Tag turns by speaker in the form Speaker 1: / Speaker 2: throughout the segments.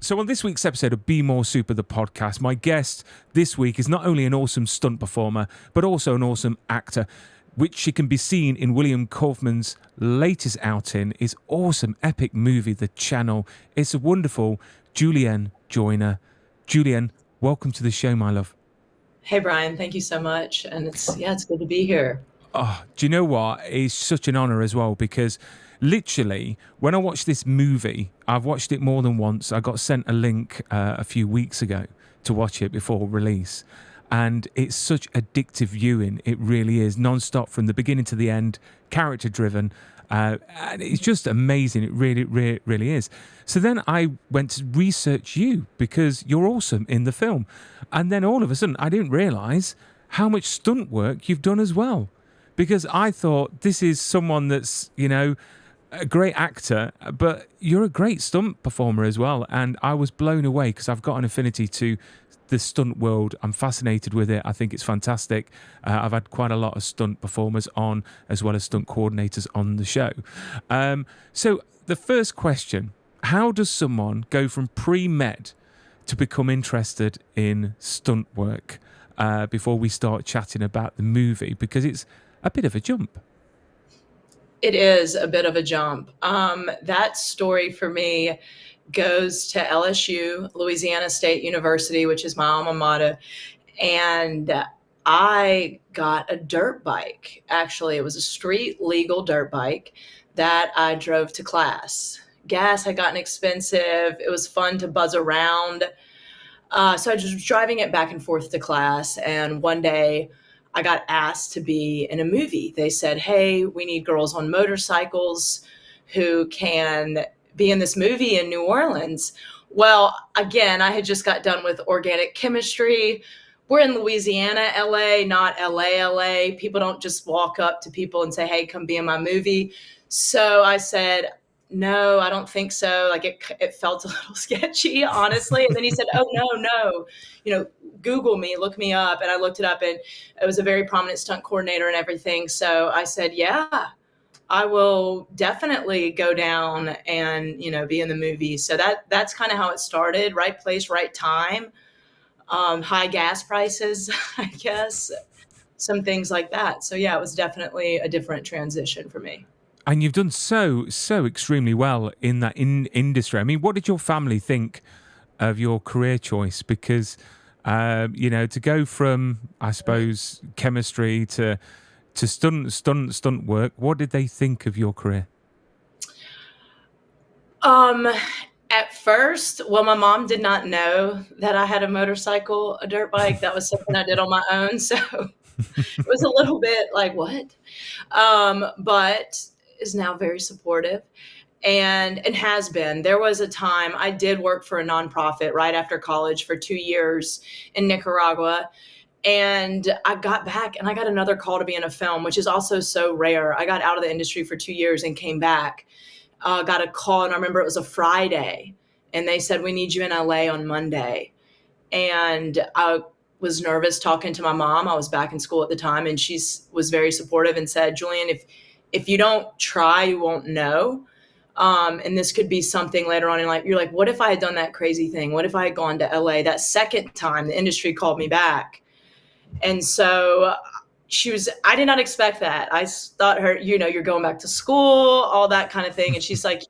Speaker 1: So on this week's episode of Be More Super, the podcast, my guest this week is not only an awesome stunt performer, but also an awesome actor, which she can be seen in William Kaufman's latest outing, his awesome epic movie, The Channel. It's a wonderful Juliene Joyner. Juliene, welcome to the show, my love.
Speaker 2: Hey, Brian, thank you so much. And it's good to be here.
Speaker 1: Oh, do you know what? It's such an honor as well, because literally, when I watched this movie, I've watched it more than once. I got sent a link a few weeks ago to watch it before release. And it's such addictive viewing. It really is. Non-stop from the beginning to the end, character-driven. And it's just amazing. It really is. So then I went to research you because you're awesome in the film. And then all of a sudden, I didn't realise how much stunt work you've done as well. Because I thought this is someone that's, you know, a great actor, but you're a great stunt performer as well. And I was blown away because I've got an affinity to the stunt world. I'm fascinated with it. I think it's fantastic. I've had quite a lot of stunt performers on, as well as stunt coordinators on the show. So the first question, how does someone go from pre-med to become interested in stunt work before we start chatting about the movie? Because it's a bit of a jump.
Speaker 2: It is a bit of a jump. That story for me goes to LSU, Louisiana State University, which is my alma mater. And I got a dirt bike. Actually, it was a street legal dirt bike that I drove to class. Gas had gotten expensive. It was fun to buzz around. So I was driving it back and forth to class. And one day I got asked to be in a movie. They said, hey, we need girls on motorcycles who can be in this movie in New Orleans. Well, again, I had just got done with organic chemistry. We're in Louisiana, LA, not LA. People don't just walk up to people and say, hey, come be in my movie. So I said, no, I don't think so. Like it felt a little sketchy, honestly. And then he said, oh, no, Google me, look me up. And I looked it up, and it was a very prominent stunt coordinator and everything. So I said, yeah, I will definitely go down and, be in the movie. So that's kind of how it started. Right place, right time. High gas prices, I guess, some things like that. So yeah, it was definitely a different transition for me.
Speaker 1: And you've done so extremely well in that industry. I mean, what did your family think of your career choice? Because, to go from, I suppose, chemistry to stunt work, what did they think of your career?
Speaker 2: At first, well, my mom did not know that I had a motorcycle, a dirt bike. That was something I did on my own. So it was a little bit like, what? But is now very supportive and has been. There was a time I did work for a nonprofit right after college for 2 years in Nicaragua. And I got back and I got another call to be in a film, which is also so rare. I got out of the industry for 2 years and came back, got a call. And I remember it was a Friday and they said, we need you in LA on Monday. And I was nervous talking to my mom. I was back in school at the time, and she was very supportive and said, Juliene, if you don't try, you won't know. And this could be something later on in life. You're like, what if I had done that crazy thing? What if I had gone to LA? That second time, the industry called me back. And so I did not expect that. I thought you're going back to school, all that kind of thing. And she's like,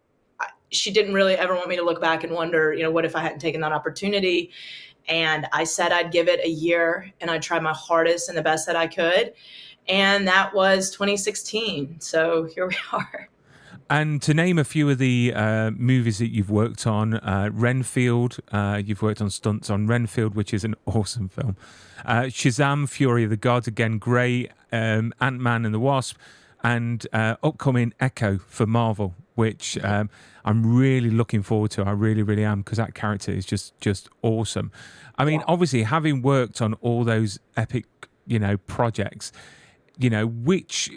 Speaker 2: she didn't really ever want me to look back and wonder, what if I hadn't taken that opportunity? And I said I'd give it a year and I'd try my hardest and the best that I could. And that was 2016. So here we are.
Speaker 1: And to name a few of the movies that you've worked on, Renfield, you've worked on stunts on Renfield, which is an awesome film. Shazam, Fury of the Gods, again, great. Ant-Man and the Wasp, and upcoming Echo for Marvel, which I'm really looking forward to. I really am, because that character is just awesome. I mean, obviously, having worked on all those epic, projects, which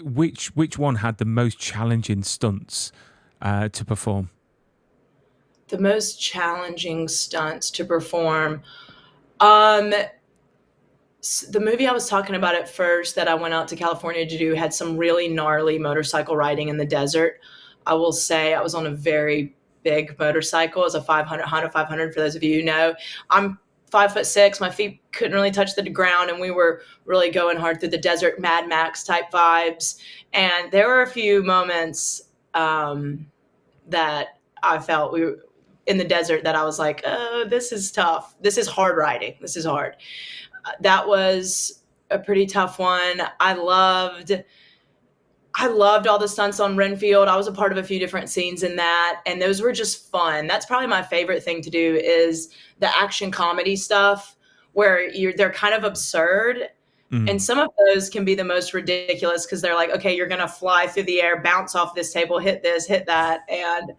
Speaker 1: one had the most challenging stunts to perform?
Speaker 2: The most challenging stunts to perform. The movie I was talking about at first that I went out to California to do had some really gnarly motorcycle riding in the desert. I will say I was on a very big motorcycle. It's a 500 Honda 500. For those of you who know, I'm 5'6". My feet couldn't really touch the ground, and we were really going hard through the desert, Mad Max type vibes. And there were a few moments that I felt we were in the desert that I was like, oh, this is tough. This is hard riding. This is hard. That was a pretty tough one. I loved all the stunts on Renfield. I was a part of a few different scenes in that, and those were just fun. That's probably my favorite thing to do is the action comedy stuff where they're kind of absurd. And some of those can be the most ridiculous because they're like, okay, you're going to fly through the air, bounce off this table, hit this, hit that. And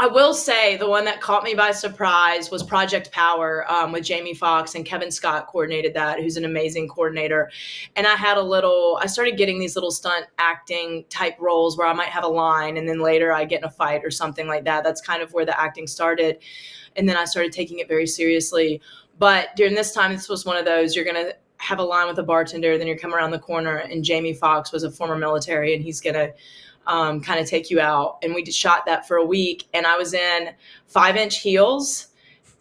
Speaker 2: I will say the one that caught me by surprise was Project Power with Jamie Foxx, and Kevin Scott coordinated that, who's an amazing coordinator. And I started getting these little stunt acting type roles where I might have a line and then later I get in a fight or something like that. That's kind of where the acting started. And then I started taking it very seriously. But during this time, this was one of those, you're going to have a line with a bartender, then you're coming around the corner, and Jamie Foxx was a former military, and he's going to kind of take you out. And we just shot that for a week, and I was in 5-inch heels.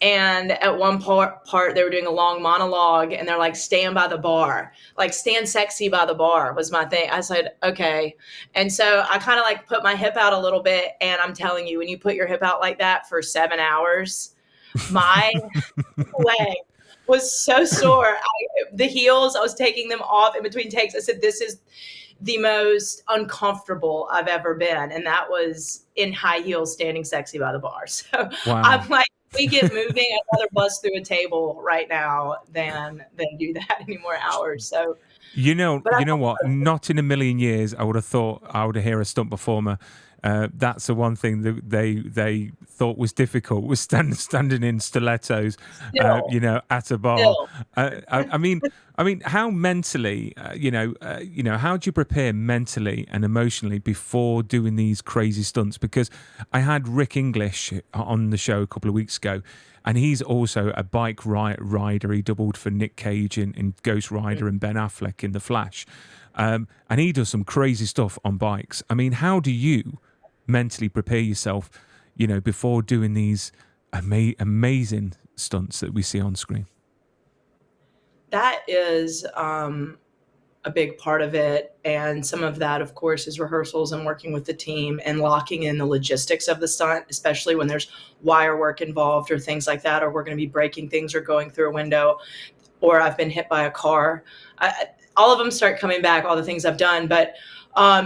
Speaker 2: And at one part they were doing a long monologue, and they're like, stand by the bar, like stand sexy by the bar was my thing. I said, okay. And so I kind of like put my hip out a little bit, and I'm telling you, when you put your hip out like that for 7 hours, my leg was so sore. The heels, I was taking them off in between takes. I said, this is the most uncomfortable I've ever been. And that was in high heels, standing sexy by the bar. So wow. I'm like, we get moving. I'd rather bust through a table right now than do that any more hours. So,
Speaker 1: you know what? Not in a million years I would have thought I would hear a stunt performer. That's the one thing that they thought was difficult, was standing in stilettos, at a bar. I mean, how mentally, how do you prepare mentally and emotionally before doing these crazy stunts? Because I had Rick English on the show a couple of weeks ago, and he's also a bike rider. He doubled for Nick Cage in Ghost Rider and Ben Affleck in The Flash. And he does some crazy stuff on bikes. I mean, how do you mentally prepare yourself, before doing these amazing stunts that we see on screen?
Speaker 2: That is a big part of it. And some of that, of course, is rehearsals and working with the team and locking in the logistics of the stunt, especially when there's wire work involved or things like that, or we're going to be breaking things or going through a window, or I've been hit by a car. All of them start coming back, all the things I've done, but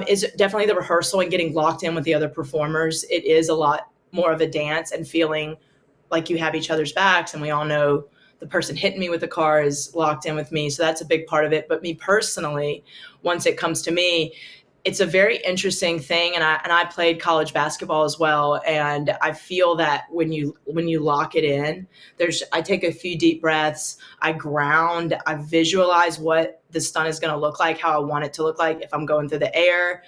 Speaker 2: is definitely the rehearsal and getting locked in with the other performers. It is a lot more of a dance and feeling like you have each other's backs, and we all know the person hitting me with the car is locked in with me. So that's a big part of it. But me personally, once it comes to me, it's a very interesting thing. And I played college basketball as well. And I feel that when you lock it in, I take a few deep breaths, I ground, I visualize what the stunt is going to look like, how I want it to look like. If I'm going through the air,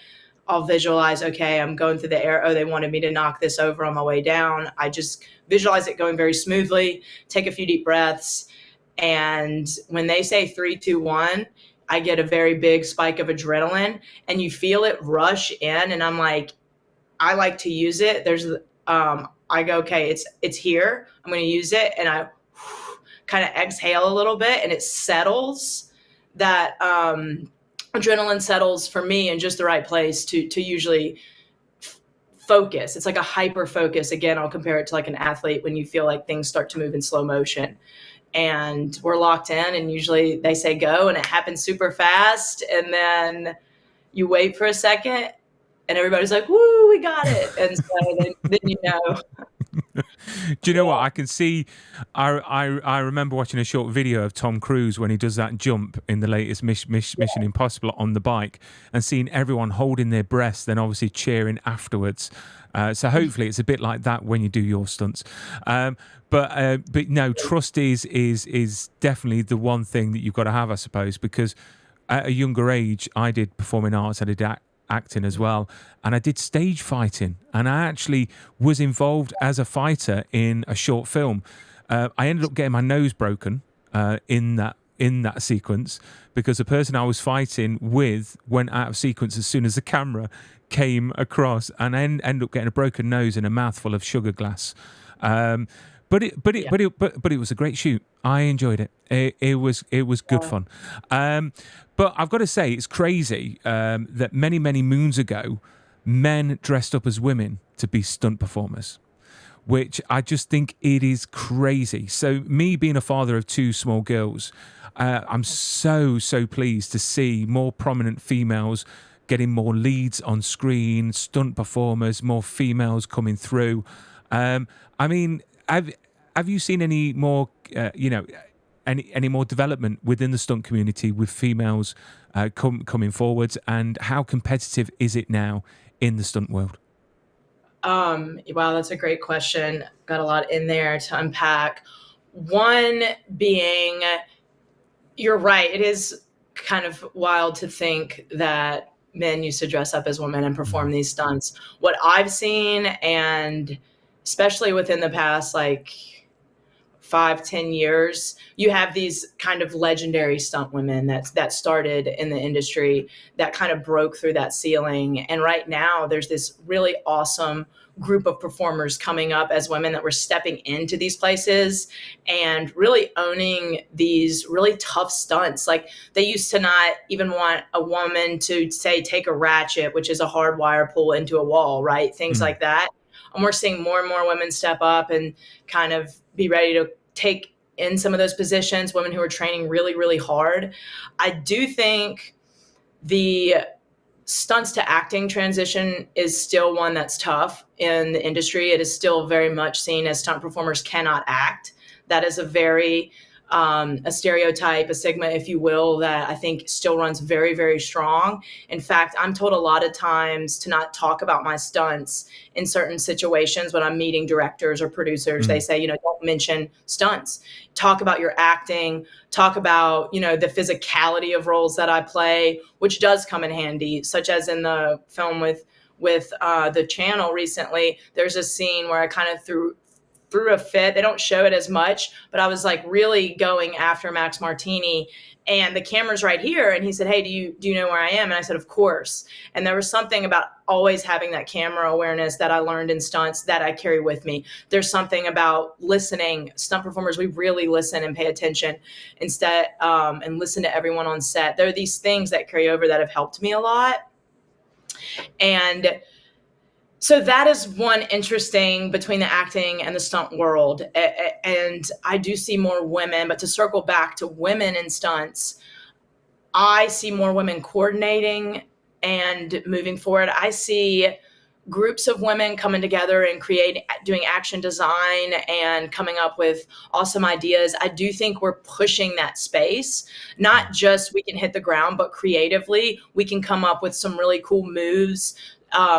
Speaker 2: I'll visualize, okay, I'm going through the air. Oh, they wanted me to knock this over on my way down. I just visualize it going very smoothly, take a few deep breaths. And when they say 3, 2, 1, I get a very big spike of adrenaline, and you feel it rush in. And I'm like, I like to use it. I go, okay, it's here. I'm going to use it. And I kind of exhale a little bit, and it settles. That adrenaline settles for me in just the right place to usually focus. It's like a hyper focus. Again, I'll compare it to like an athlete when you feel like things start to move in slow motion. And we're locked in, and usually they say go, and it happens super fast. And then you wait for a second, and everybody's like, woo, we got it. And so then you know.
Speaker 1: Do you know what I can see? I remember watching a short video of Tom Cruise when he does that jump in the latest Mission Impossible on the bike, and seeing everyone holding their breath, then obviously cheering afterwards. So hopefully it's a bit like that when you do your stunts. But no, trust is definitely the one thing that you've got to have, I suppose, because at a younger age, I did performing arts, I did acting as well, and I did stage fighting, and I actually was involved as a fighter in a short film. I ended up getting my nose broken in that sequence because the person I was fighting with went out of sequence as soon as the camera came across, and I ended up getting a broken nose and a mouthful of sugar glass. But it was a great shoot. I enjoyed it. It was good fun. But I've got to say, it's crazy that many moons ago, men dressed up as women to be stunt performers, which I just think it is crazy. So me being a father of two small girls, I'm so pleased to see more prominent females getting more leads on screen, stunt performers, more females coming through. I mean, have you seen any more, any more development within the stunt community with females coming forwards, and how competitive is it now in the stunt world?
Speaker 2: Wow, that's a great question. Got a lot in there to unpack. One being, you're right. It is kind of wild to think that men used to dress up as women and perform these stunts. What I've seen, and especially within the past, 5-10 years, you have these kind of legendary stunt women that started in the industry that kind of broke through that ceiling. And right now there's this really awesome group of performers coming up as women that were stepping into these places and really owning these really tough stunts. Like, they used to not even want a woman to, say, take a ratchet, which is a hard wire pull into a wall, right? Things like that. And we're seeing more and more women step up and kind of be ready to take in some of those positions, women who are training really, really hard. I do think the stunts to acting transition is still one that's tough in the industry. It is still very much seen as stunt performers cannot act. That is a very a stereotype, a stigma, if you will, that I think still runs very, very strong. In fact, I'm told a lot of times to not talk about my stunts in certain situations when I'm meeting directors or producers. They say, don't mention stunts. Talk about your acting. Talk about, the physicality of roles that I play, which does come in handy, such as in the film with the channel recently. There's a scene where I kind of threw a fit. They don't show it as much, but I was really going after Max Martini, and the camera's right here. And he said, "Hey, do you know where I am?" And I said, "Of course." And there was something about always having that camera awareness that I learned in stunts that I carry with me. There's something about listening. Stunt performers, we really listen and pay attention instead, and listen to everyone on set. There are these things that carry over that have helped me a lot. And so that is one interesting between the acting and the stunt world. And I do see more women, but to circle back to women in stunts, I see more women coordinating and moving forward. I see groups of women coming together and doing action design and coming up with awesome ideas. I do think we're pushing that space, not just we can hit the ground, but creatively we can come up with some really cool moves.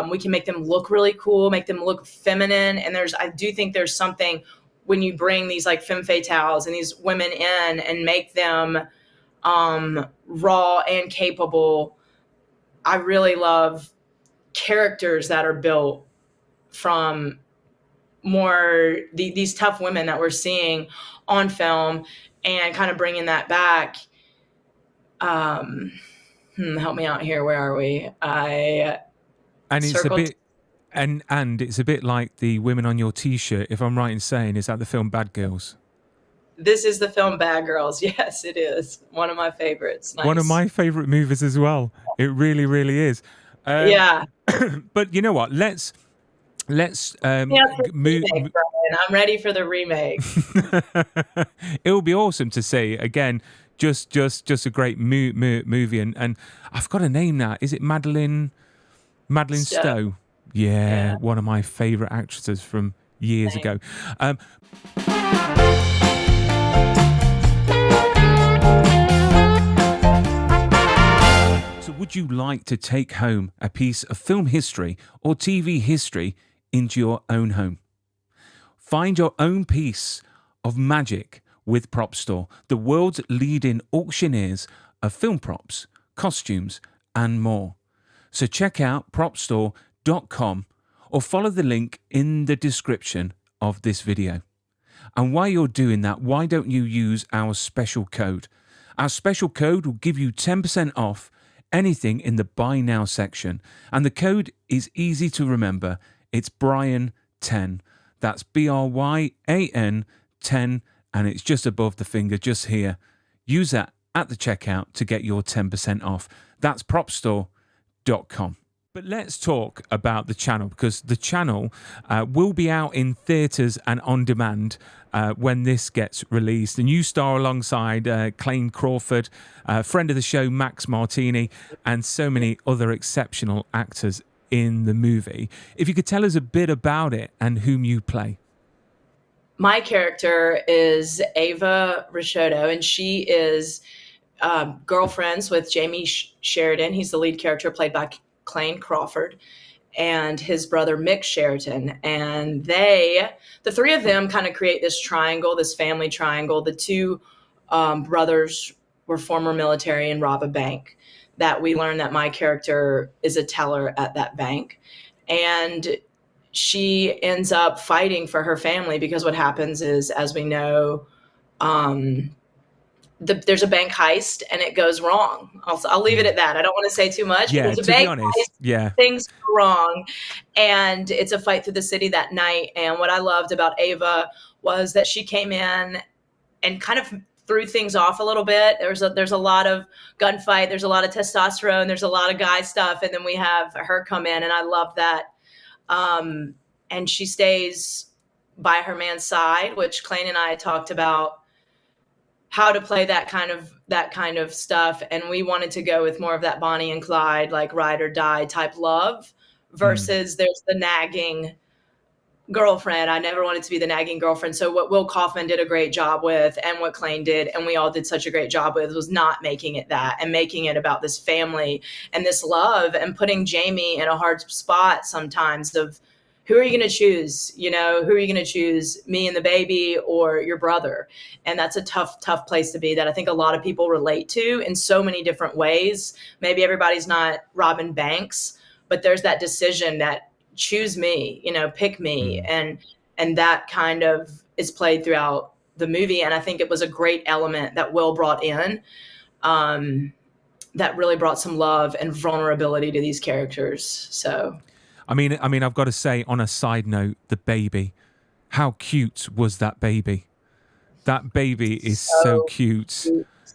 Speaker 2: We can make them look really cool, make them look feminine. And I do think there's something when you bring these femme fatales and these women in and make them raw and capable. I really love characters that are built from more these tough women that we're seeing on film, and kind of bringing that back. Help me out here. Where are we?
Speaker 1: And it's a bit like the women on your T-shirt, if I'm right in saying, is that the film Bad Girls?
Speaker 2: This is the film Bad Girls. Yes, it is. One of my favorites. Nice.
Speaker 1: One of my favorite movies as well. It really, really is.
Speaker 2: Yeah.
Speaker 1: But you know what? Let's move.
Speaker 2: Remake, Brian. I'm ready for the remake.
Speaker 1: It will be awesome to see again. Just a great movie, and I've got a name now. Is it Madeline Stowe? Yeah, one of my favorite actresses from years ago. So would you like to take home a piece of film history or TV history into your own home? Find your own piece of magic with Prop Store, the world's leading auctioneers of film props, costumes, and more. So check out propstore.com or follow the link in the description of this video. And while you're doing that, why don't you use our special code? Our special code will give you 10% off anything in the Buy Now section. And the code is easy to remember. It's Brian10. That's BRYAN 10, and it's just above the finger, just here. Use that at the checkout to get your 10% off. That's propstore.com. But let's talk about the channel, because the channel will be out in theatres and on demand when this gets released. And you star alongside Clayne Crawford, friend of the show Max Martini, and so many other exceptional actors in the movie. If you could tell us a bit about it and whom you play.
Speaker 2: My character is Ava Risciotto, and she is girlfriends with Jamie Sheridan. He's the lead character, played by Clayne Crawford, and his brother Mick Sheridan. And the three of them kind of create this triangle, this family triangle. The two brothers were former military and rob a bank. That we learn that my character is a teller at that bank. And she ends up fighting for her family, because what happens is, as we know, there's a bank heist and it goes wrong. I'll leave it at that. I don't want to say too much.
Speaker 1: Yeah,
Speaker 2: there's a
Speaker 1: to
Speaker 2: bank
Speaker 1: be honest,
Speaker 2: heist,
Speaker 1: yeah.
Speaker 2: Things go wrong. And it's a fight through the city that night. And what I loved about Ava was that she came in and kind of threw things off a little bit. There's a lot of gunfight. There's a lot of testosterone. There's a lot of guy stuff. And then we have her come in, and I love that. And she stays by her man's side, which Clayne and I talked about how to play that kind of stuff. And we wanted to go with more of that Bonnie and Clyde, like ride or die type love, versus there's the nagging girlfriend. I never wanted to be the nagging girlfriend. So what Will Kaufman did a great job with, and what Clayne did, and we all did such a great job with, was not making it that, and making it about this family and this love, and putting Jamie in a hard spot sometimes of, who are you going to choose? Who are you going to choose, me and the baby or your brother? And that's a tough place to be, that I think a lot of people relate to in so many different ways. Maybe everybody's not robbing banks, but there's that decision that, choose me, pick me. And that kind of is played throughout the movie. And I think it was a great element that Will brought in, that really brought some love and vulnerability to these characters. So,
Speaker 1: I mean, I've got to say, on a side note, the baby, how cute was that baby? That baby is so cute.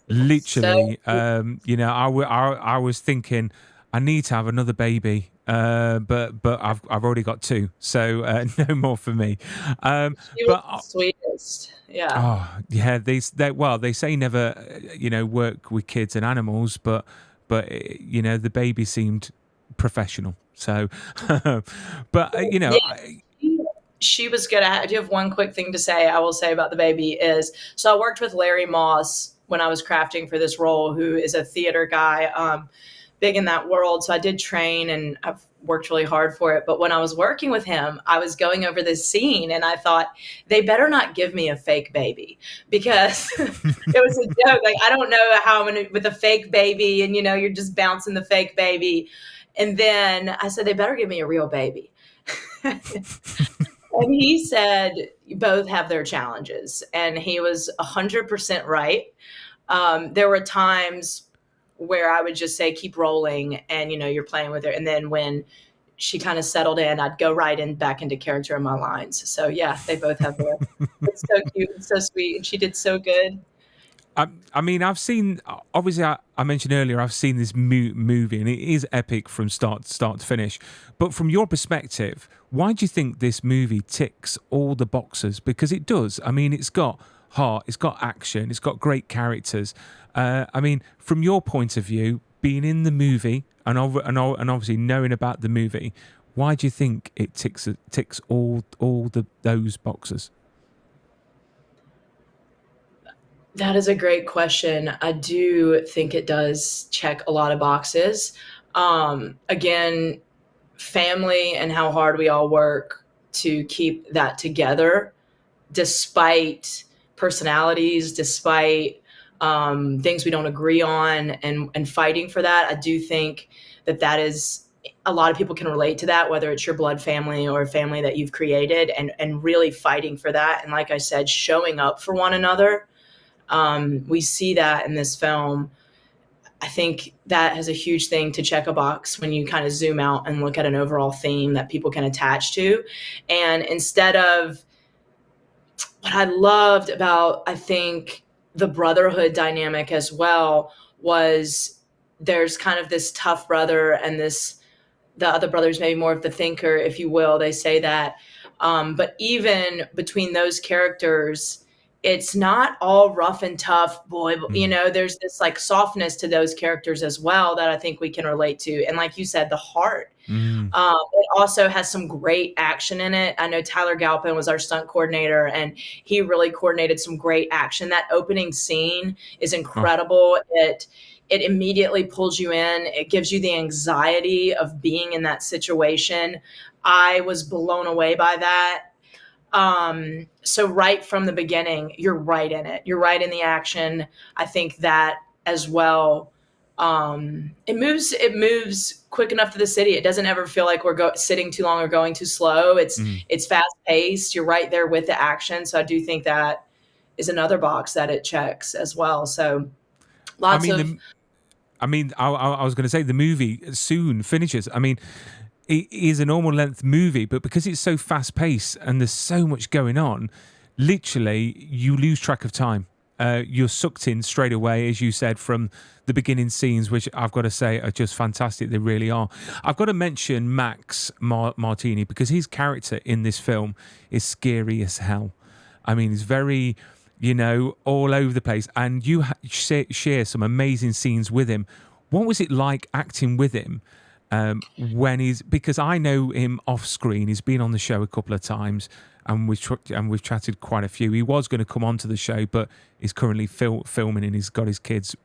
Speaker 1: Literally, so cute. I was thinking, I need to have another baby, but I've already got two, so no more for me.
Speaker 2: She was the sweetest. Yeah.
Speaker 1: Oh, yeah. They say never, work with kids and animals, but the baby seemed professional. So, but
Speaker 2: she was good. I do have one quick thing to say. I will say about the baby is, so I worked with Larry Moss when I was crafting for this role, who is a theater guy, big in that world. So I did train, and I've worked really hard for it. But when I was working with him, I was going over this scene, and I thought, they better not give me a fake baby, because it was a joke. Like, I don't know how I'm going to, with a fake baby, and you're just bouncing the fake baby. And then I said, they better give me a real baby. And he said, both have their challenges. And he was 100% right. There were times where I would just say, keep rolling, and, you're playing with her. And then when she kind of settled in, I'd go right back into character in my lines. So yeah, they both have their, it's so cute and so sweet. And she did so good.
Speaker 1: I mean, I've seen, obviously, I mentioned earlier, I've seen this movie, and it is epic from start to finish. But from your perspective, why do you think this movie ticks all the boxes? Because it does. I mean, it's got heart, it's got action, it's got great characters. I mean, from your point of view, being in the movie and obviously knowing about the movie, why do you think it ticks all those boxes?
Speaker 2: That is a great question. I do think it does check a lot of boxes. Again, family and how hard we all work to keep that together, despite personalities, despite things we don't agree on, and fighting for that. I do think that is, a lot of people can relate to that, whether it's your blood family or a family that you've created, and really fighting for that. And like I said, showing up for one another. We see that in this film. I think that has a huge thing to check a box when you kind of zoom out and look at an overall theme that people can attach to. And instead of what I loved about, I think, the brotherhood dynamic as well was there's kind of this tough brother and the other brother's maybe more of the thinker, if you will. They say that. But even between those characters, it's not all rough and tough, boy. There's this like softness to those characters as well that I think we can relate to. And like you said, the heart.
Speaker 1: Mm.
Speaker 2: It also has some great action in it. I know Tyler Galpin was our stunt coordinator, and he really coordinated some great action. That opening scene is incredible. It immediately pulls you in. It gives you the anxiety of being in that situation. I was blown away by that. So right from the beginning, you're right in it. You're right in the action. I think that as well. It moves quick enough to the city. It doesn't ever feel like we're sitting too long or going too slow. It's fast paced. You're right there with the action. So I do think that is another box that it checks as well. So I
Speaker 1: was going to say the movie soon finishes. I mean, it is a normal length movie, but because it's so fast paced and there's so much going on, literally you lose track of time. You're sucked in straight away, as you said, from the beginning scenes, which I've got to say are just fantastic. They really are. I've got to mention Max Martini because his character in this film is scary as hell. I mean, he's very, all over the place. And you share some amazing scenes with him. What was it like acting with him? Because I know him off screen. He's been on the show a couple of times, and we've chatted quite a few. He was going to come onto the show, but he's currently filming, and he's got his kids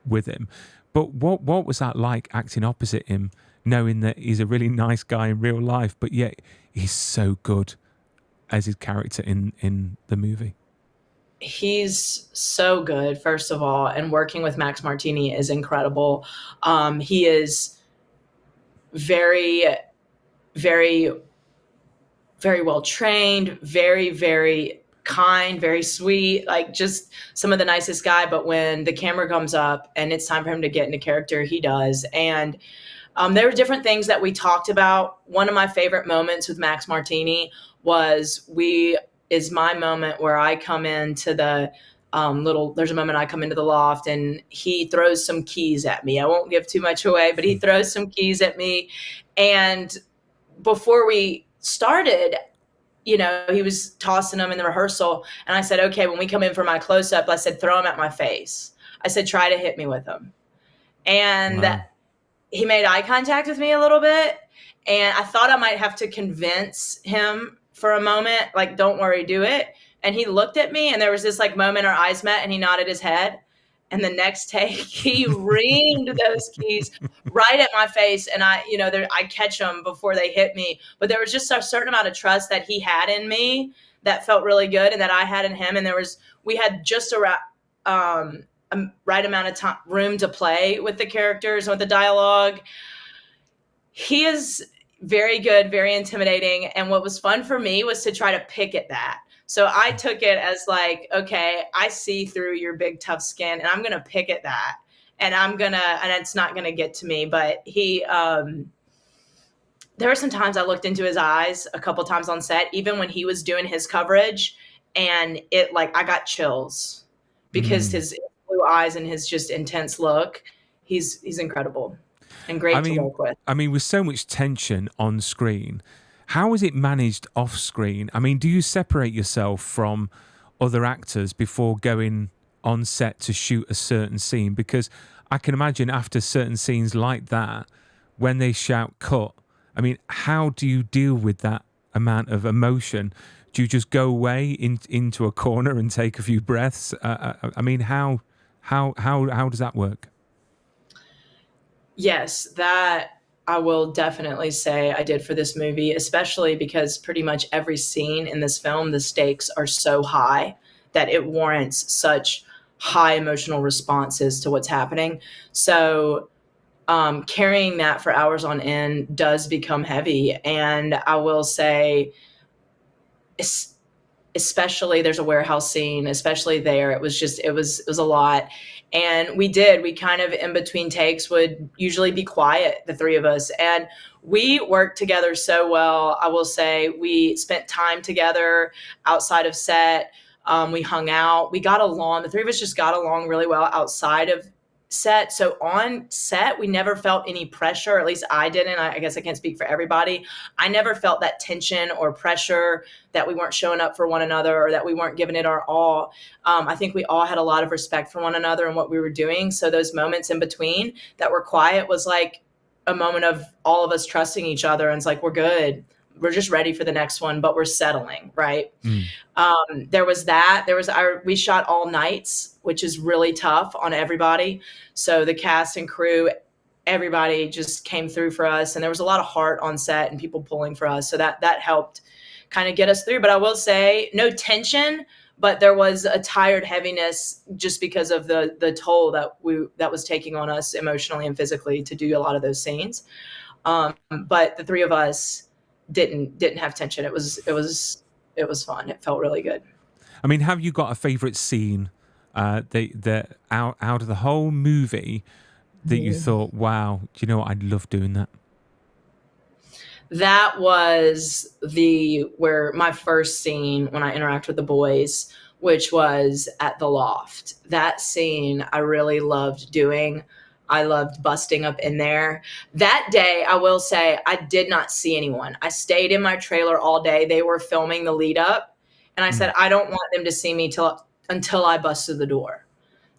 Speaker 1: with him. But what was that like acting opposite him, knowing that he's a really nice guy in real life, but yet he's so good as his character in the movie?
Speaker 2: He's so good, first of all, and working with Max Martini is incredible. He is very, very, very well trained, very, very kind, very sweet, like just some of the nicest guy. But when the camera comes up and it's time for him to get into character, he does. And there were different things that we talked about. One of my favorite moments with Max Martini is my moment where I come into the there's a moment I come into the loft and he throws some keys at me. I won't give too much away, but he throws some keys at me. And before we started, he was tossing them in the rehearsal. And I said, okay, when we come in for my close up, I said, throw them at my face. I said, try to hit me with them. And
Speaker 1: Wow.
Speaker 2: He made eye contact with me a little bit. And I thought I might have to convince him for a moment, like, don't worry, do it. And he looked at me and there was this like moment our eyes met and he nodded his head. And the next take he reamed those keys right at my face. And I catch them before they hit me. But there was just a certain amount of trust that he had in me that felt really good and that I had in him. And we had just a right amount of time, room to play with the characters and with the dialogue. He is very good, very intimidating. And what was fun for me was to try to pick at that. So I took it as like, okay, I see through your big tough skin and I'm going to pick at that and it's not going to get to me. But there were some times I looked into his eyes a couple times on set, even when he was doing his coverage, and I got chills because his blue eyes and his just intense look, he's incredible and great to work with.
Speaker 1: I mean, with so much tension on screen, how is it managed off screen? I mean, do you separate yourself from other actors before going on set to shoot a certain scene? Because I can imagine after certain scenes like that, when they shout cut, I mean, how do you deal with that amount of emotion? Do you just go away into a corner and take a few breaths? I mean, how does that work?
Speaker 2: Yes, that I will definitely say I did for this movie, especially because pretty much every scene in this film, the stakes are so high that it warrants such high emotional responses to what's happening. So carrying that for hours on end does become heavy. And I will say especially there's a warehouse scene, especially there. It was a lot. And we kind of in between takes would usually be quiet, the three of us. And we worked together so well. I will say we spent time together outside of set. We hung out, we got along. The three of us just got along really well outside of set. So on set, we never felt any pressure. At least I didn't. I guess I can't speak for everybody. I never felt that tension or pressure that we weren't showing up for one another or that we weren't giving it our all. I think we all had a lot of respect for one another and what we were doing. So those moments in between that were quiet was like a moment of all of us trusting each other. And it's like, we're good. We're just ready for the next one, but we're settling, right? There was that. We shot all nights, which is really tough on everybody. So the cast and crew, everybody just came through for us, and there was a lot of heart on set and people pulling for us. So that helped kind of get us through. But I will say, no tension, but there was a tired heaviness just because of the toll that was taking on us emotionally and physically to do a lot of those scenes. But the three of us didn't have tension. It was fun. It felt really good.
Speaker 1: I mean, have you got a favorite scene that out of the whole movie that you thought, wow, do you know what, I'd love doing that?
Speaker 2: That was where my first scene when I interact with the boys, which was at the loft. That scene I really loved doing. I loved busting up in there. That day, I will say, I did not see anyone. I stayed in my trailer all day. They were filming the lead up. And I said, I don't want them to see me until I bust through the door.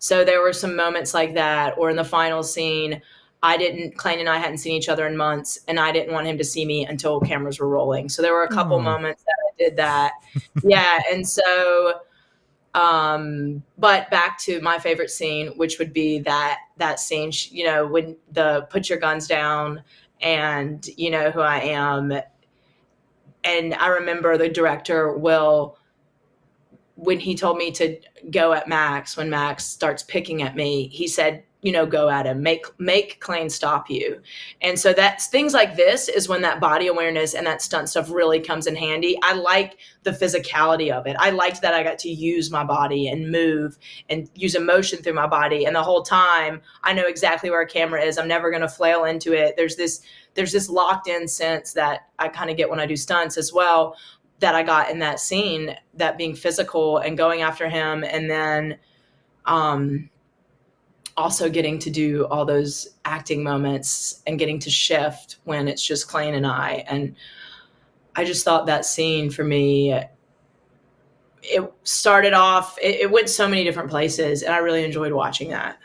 Speaker 2: So there were some moments like that. Or in the final scene, Clayne and I hadn't seen each other in months, and I didn't want him to see me until cameras were rolling. So there were a couple moments that I did that. Yeah. And so... but back to my favorite scene, which would be that scene, you know, when put your guns down and you know who I am. And I remember the director, Will, when he told me to go at Max, when Max starts picking at me, he said, you know, go at him, make Clayne stop you. And so that's things like this is when that body awareness and that stunt stuff really comes in handy. I like the physicality of it. I liked that I got to use my body and move and use emotion through my body. And the whole time I know exactly where a camera is. I'm never going to flail into it. There's this locked in sense that I kind of get when I do stunts as well, that I got in that scene, that being physical and going after him. And then, also getting to do all those acting moments and getting to shift when it's just Clayne and I. And I just thought that scene for me, it started off, it went so many different places, and I really enjoyed watching that.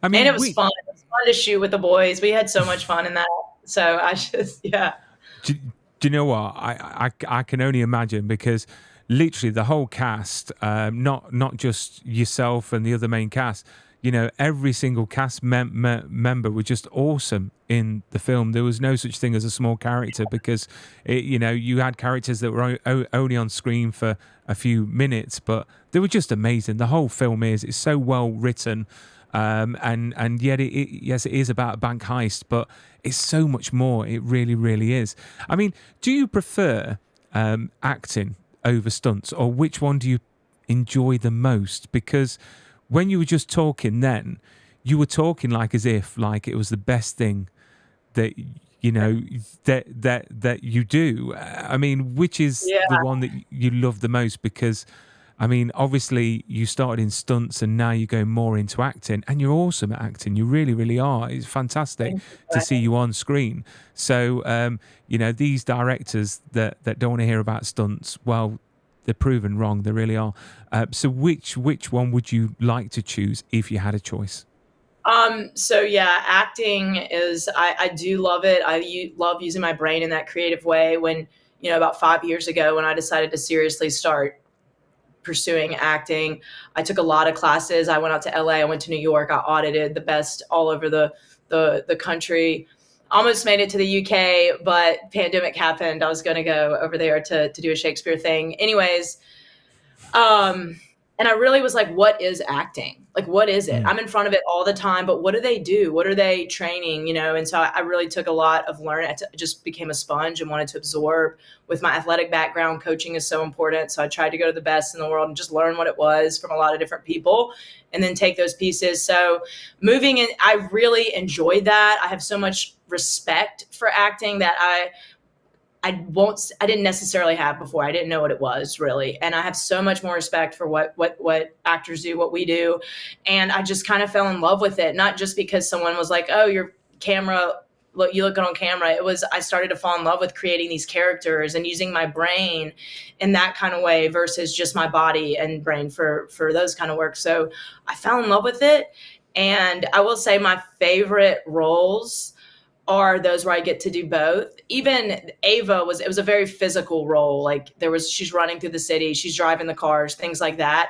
Speaker 2: I mean, and it was fun. It was fun to shoot with the boys. We had so much fun in that. So I just, yeah.
Speaker 1: Do you know what? I can only imagine, because literally the whole cast, not just yourself and the other main cast, you know, every single cast member were just awesome in the film. There was no such thing as a small character, because you had characters that were only on screen for a few minutes, but they were just amazing. The whole film it's so well written, and yet yes, it is about a bank heist, but it's so much more. It really, really is. I mean, do you prefer acting over stunts, or which one do you enjoy the most? Because when you were just talking then, you were talking as if it was the best thing that you know that you do. I mean, which is the one that you love the most? Because I mean, obviously you started in stunts and now you're going more into acting, and you're awesome at acting. You really, really are. It's fantastic to see you on screen. So, these directors that don't want to hear about stunts, well, they're proven wrong. They really are. So which one would you like to choose if you had a choice?
Speaker 2: So yeah, acting is, I do love it. I love using my brain in that creative way. When, about 5 years ago, when I decided to seriously start pursuing acting, I took a lot of classes. I went out to LA, I went to New York, I audited the best all over the country. Almost made it to the UK, but pandemic happened. I was going to go over there to do a Shakespeare thing. Anyways, And I really was like, what is acting? Like, what is it?
Speaker 1: Mm.
Speaker 2: I'm in front of it all the time, but what do they do? What are they training? You know? And so I really took a lot of learning. I just became a sponge and wanted to absorb. With my athletic background, coaching is so important. So I tried to go to the best in the world and just learn what it was from a lot of different people and then take those pieces. So moving in, I really enjoyed that. I have so much respect for acting that I didn't necessarily have before. I didn't know what it was really. And I have so much more respect for what actors do, what we do. And I just kind of fell in love with it. Not just because someone was like, oh, your camera, look, you look good on camera. It was, I started to fall in love with creating these characters and using my brain in that kind of way versus just my body and brain for those kind of work. So I fell in love with it. And I will say my favorite roles are those where I get to do both. Even Ava it was a very physical role. Like she's running through the city, she's driving the cars, things like that.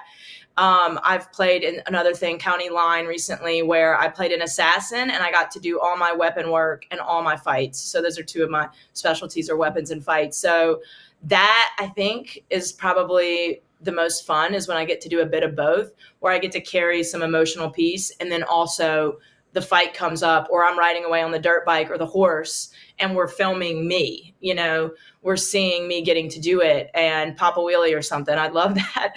Speaker 2: I've played in another thing, County Line recently, where I played an assassin and I got to do all my weapon work and all my fights. So those are two of my specialties, are weapons and fights. So that I think is probably the most fun, is when I get to do a bit of both, where I get to carry some emotional piece and then also the fight comes up, or I'm riding away on the dirt bike or the horse and we're filming me, you know, we're seeing me getting to do it and pop a wheelie or something. I love that.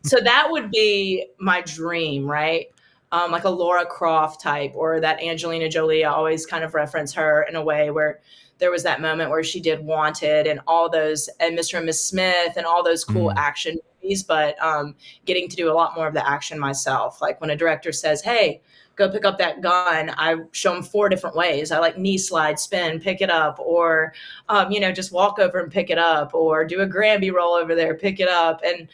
Speaker 2: So that would be my dream, right? Like a Laura Croft type, or that Angelina Jolie. I always kind of reference her in a way where there was that moment where she did Wanted and all those, and Mr. and Miss Smith and all those cool action movies, but getting to do a lot more of the action myself. Like when a director says, hey, go pick up that gun, I show them 4 different ways. I like knee slide, spin, pick it up, or, just walk over and pick it up, or do a Granby roll over there, pick it up, and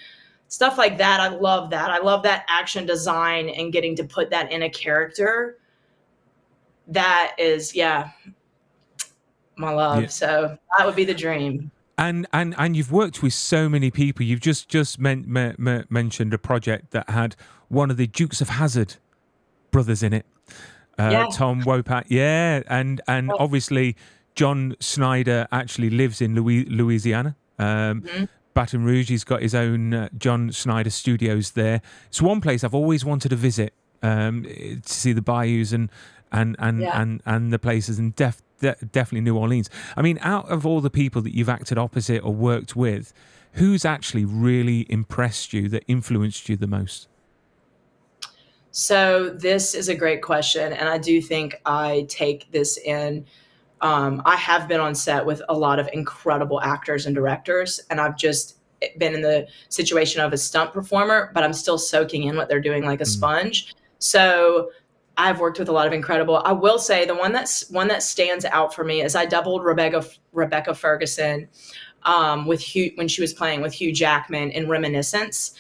Speaker 2: stuff like that. I love that. I love that action design and getting to put that in a character. That is, my love. Yeah. So that would be the dream.
Speaker 1: And you've worked with so many people. You've just mentioned a project that had one of the Dukes of Hazzard brothers in it, Tom Wopat. Yeah, and obviously John Snyder actually lives in Louisiana. Baton Rouge. He's got his own John Snyder Studios there. It's one place I've always wanted to visit, to see the bayous and the places, and definitely New Orleans. I mean, out of all the people that you've acted opposite or worked with, who's actually really impressed you, that influenced you the most?
Speaker 2: So this is a great question, and I do think I take this in. I have been on set with a lot of incredible actors and directors, and I've just been in the situation of a stunt performer, but I'm still soaking in what they're doing like a sponge. So I've worked with a lot of incredible. I will say the one that stands out for me is I doubled Rebecca Ferguson with Hugh when she was playing with Hugh Jackman in Reminiscence,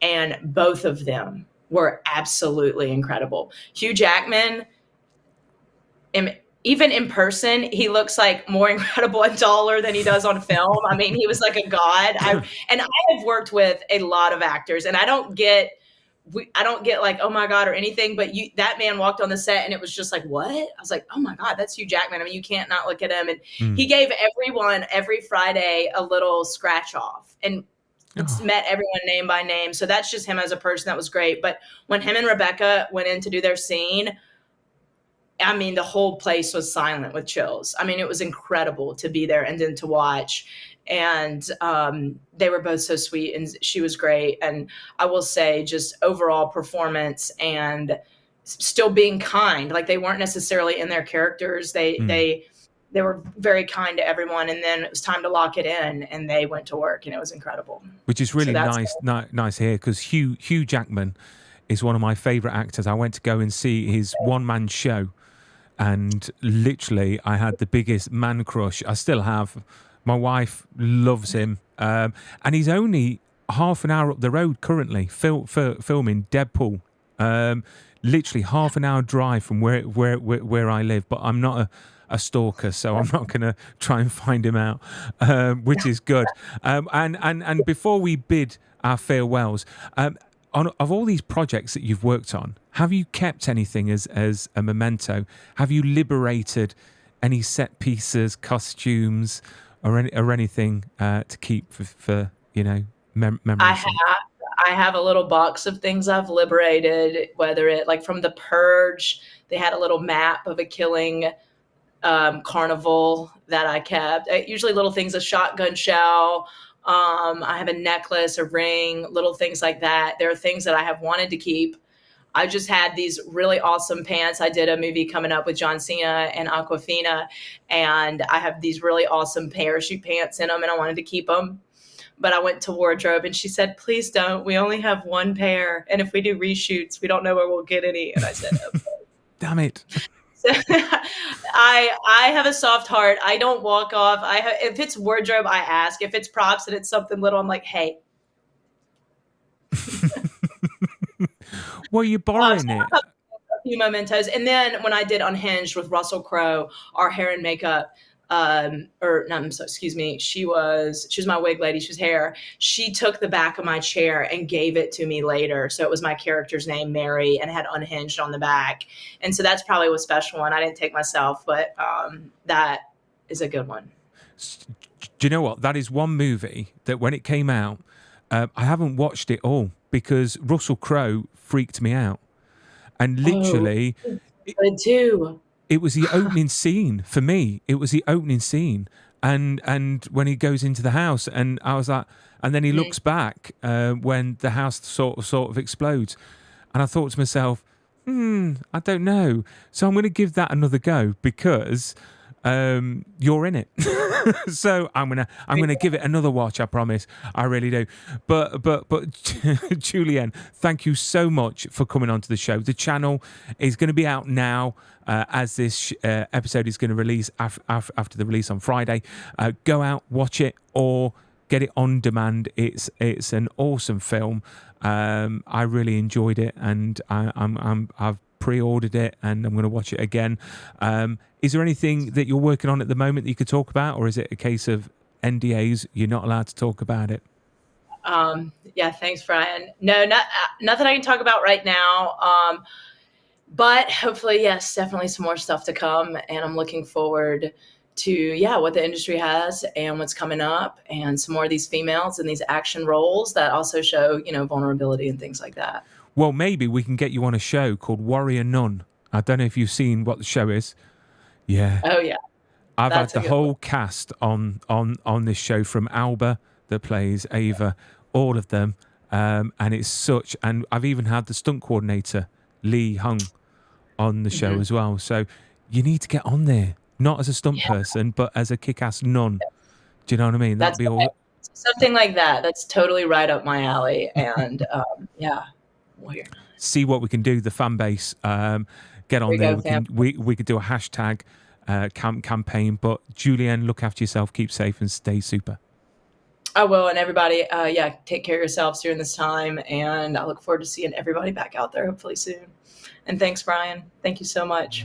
Speaker 2: and both of them were absolutely incredible. Hugh Jackman, even in person, he looks like more incredible and taller than he does on film. I mean, he was like a god. I have worked with a lot of actors, and I don't get like, oh my God, or anything, but that man walked on the set and it was just like, what? I was like, oh my God, that's Hugh Jackman. I mean, you can't not look at him. And he gave everyone every Friday a little scratch off and met everyone name by name. So that's just him as a person. That was great. But when him and Rebecca went in to do their scene, I mean, the whole place was silent with chills. I mean, it was incredible to be there and then to watch. And they were both so sweet, and she was great. And I will say, just overall performance and still being kind. Like, they weren't necessarily in their characters. They were very kind to everyone. And then it was time to lock it in, and they went to work, and it was incredible.
Speaker 1: Which is really nice here, because Hugh Jackman is one of my favorite actors. I went to go and see his one-man show, and literally I had the biggest man crush. I still have. My wife loves him, and he's only half an hour up the road currently filming Deadpool. Literally half an hour drive from where I live, but I'm not a stalker, so I'm not going to try and find him out, which is good. And before we bid our farewells, of all these projects that you've worked on, have you kept anything as a memento? Have you liberated any set pieces, costumes, or anything to keep for memories?
Speaker 2: I have a little box of things I've liberated, whether it like from The Purge, they had a little map of a killing carnival that I kept. Usually little things, a shotgun shell. I have a necklace, a ring, little things like that. There are things that I have wanted to keep. I just had these really awesome pants. I did a movie coming up with John Cena and Aquafina, and I have these really awesome parachute pants in them, and I wanted to keep them. But I went to wardrobe, and she said, please don't. We only have one pair, and if we do reshoots, we don't know where we'll get any. And I said, okay.
Speaker 1: Damn it.
Speaker 2: So, I have a soft heart. I don't walk off. If it's wardrobe, I ask. If it's props and it's something little, I'm like, hey.
Speaker 1: Well, you're borrowing it.
Speaker 2: A few mementos. And then when I did Unhinged with Russell Crowe, our hair and makeup, excuse me, she was my wig lady. She was hair. She took the back of my chair and gave it to me later. So it was my character's name, Mary, and had Unhinged on the back. And so that's probably a special one. I didn't take myself, but that is a good one.
Speaker 1: Do you know what? That is one movie that when it came out, I haven't watched it all because Russell Crowe freaked me out. And literally,
Speaker 2: I do.
Speaker 1: It was the opening scene for me. It was the opening scene. And when he goes into the house, and I was like, and then he looks back when the house sort of explodes. And I thought to myself, I don't know. So I'm going to give that another go because you're in it. So I'm gonna give it another watch. I promise. I really do. But Juliene, thank you so much for coming onto the show. The channel is going to be out now as this episode is going to release after the release on Friday. Go out, watch it, or get it on demand. It's an awesome film. I really enjoyed it, and I've pre-ordered it, and I'm going to watch it again. Is there anything that you're working on at the moment that you could talk about, or is it a case of NDAs, you're not allowed to talk about it?
Speaker 2: Yeah, thanks, Brian. No, nothing I can talk about right now. But hopefully, yes, definitely some more stuff to come. And I'm looking forward to, what the industry has and what's coming up, and some more of these females in these action roles that also show, vulnerability and things like that.
Speaker 1: Well, maybe we can get you on a show called Warrior Nun. I don't know if you've seen what the show is. Yeah.
Speaker 2: Oh, yeah.
Speaker 1: I've had the whole cast on this show, from Alba that plays Ava, all of them. And I've even had the stunt coordinator, Lee Hung, on the show as well. So you need to get on there, not as a stunt person, but as a kick-ass nun. Do you know what I mean? That'd be all.
Speaker 2: Something like that. That's totally right up my alley. And Warrior.
Speaker 1: See what we can do. The fan base, get on there. We could do a hashtag campaign. But Juliene, look after yourself, keep safe, and stay super.
Speaker 2: I will, and everybody, take care of yourselves during this time, and I look forward to seeing everybody back out there hopefully soon. And thanks, Brian. Thank you so much.